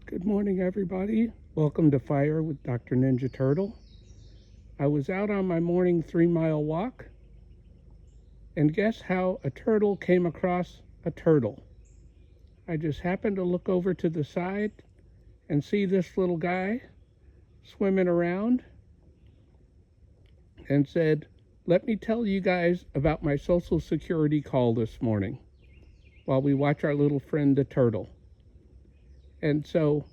Good morning, everybody. Welcome to Fire with Dr. Ninja Turtle. I was out on my morning 3-mile walk, and guess how a turtle came across a turtle? I just happened to look over to the side and see this little guy swimming around and said, "Let me tell you guys about my Social Security call this morning," while we watch our little friend the turtle. And so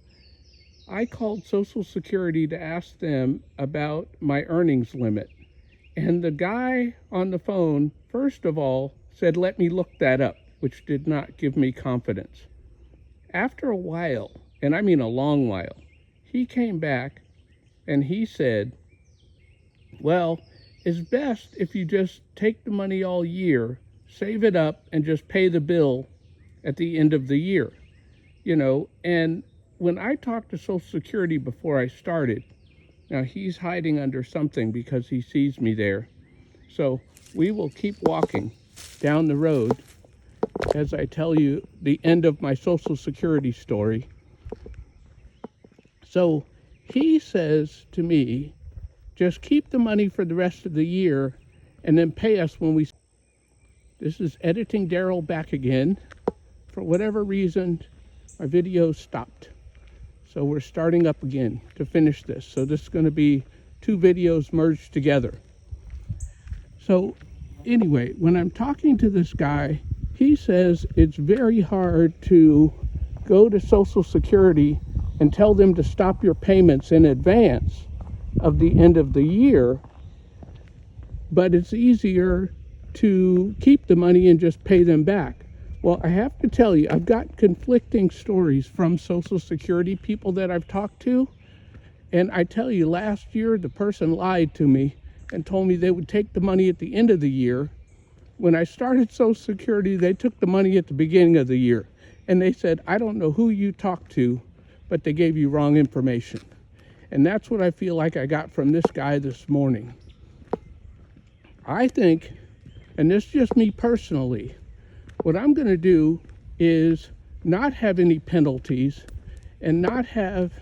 I called Social Security to ask them about my earnings limit. And the guy on the phone, first of all, said, "Let me look that up," which did not give me confidence. After a while, and I mean a long while, he came back and he said, "Well, it's best if you just take the money all year, save it up, and just pay the bill at the end of the year." And when I talked to Social Security before I started, now he's hiding under something because he sees me there. So we will keep walking down the road as I tell you the end of my Social Security story. So he says to me, just keep the money for the rest of the year and then pay us when we... This is Editing Daryl back again. For whatever reason, my video stopped. So we're starting up again to finish this. So this is going to be 2 videos merged together. So anyway, when I'm talking to this guy, he says it's very hard to go to Social Security and tell them to stop your payments in advance of the end of the year, but it's easier to keep the money and just pay them back. Well, I have to tell you, I've got conflicting stories from Social Security people that I've talked to. And I tell you, last year, the person lied to me and told me they would take the money at the end of the year. When I started Social Security, they took the money at the beginning of the year. And they said, "I don't know who you talked to, but they gave you wrong information." And that's what I feel like I got from this guy this morning. I think, and this is just me personally, what I'm going to do is not have any penalties and not have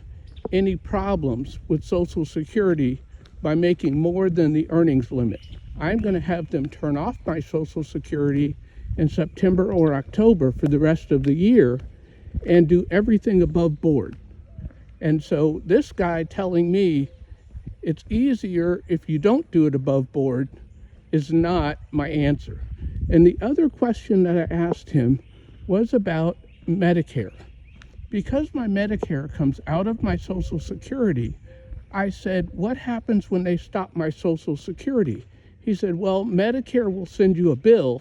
any problems with Social Security by making more than the earnings limit. I'm going to have them turn off my Social Security in September or October for the rest of the year and do everything above board. And so this guy telling me it's easier if you don't do it above board is not my answer. And the other question that I asked him was about Medicare. Because my Medicare comes out of my Social Security, I said, "What happens when they stop my Social Security?" He said, "Well, Medicare will send you a bill,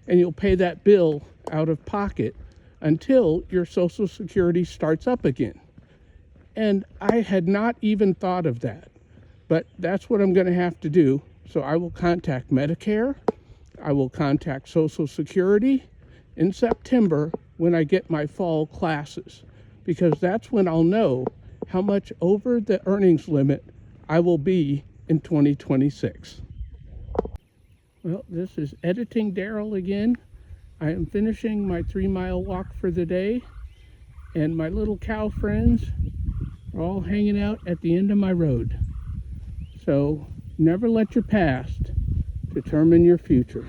and you'll pay that bill out of pocket until your Social Security starts up again." And I had not even thought of that. But that's what I'm going to have to do. So I will contact Medicare. I will contact Social Security in September when I get my fall classes, because that's when I'll know how much over the earnings limit I will be in 2026. Well, this is Editing Daryl again. I am finishing my 3-mile walk for the day, and my little cow friends are all hanging out at the end of my road. So never let your past determine your future.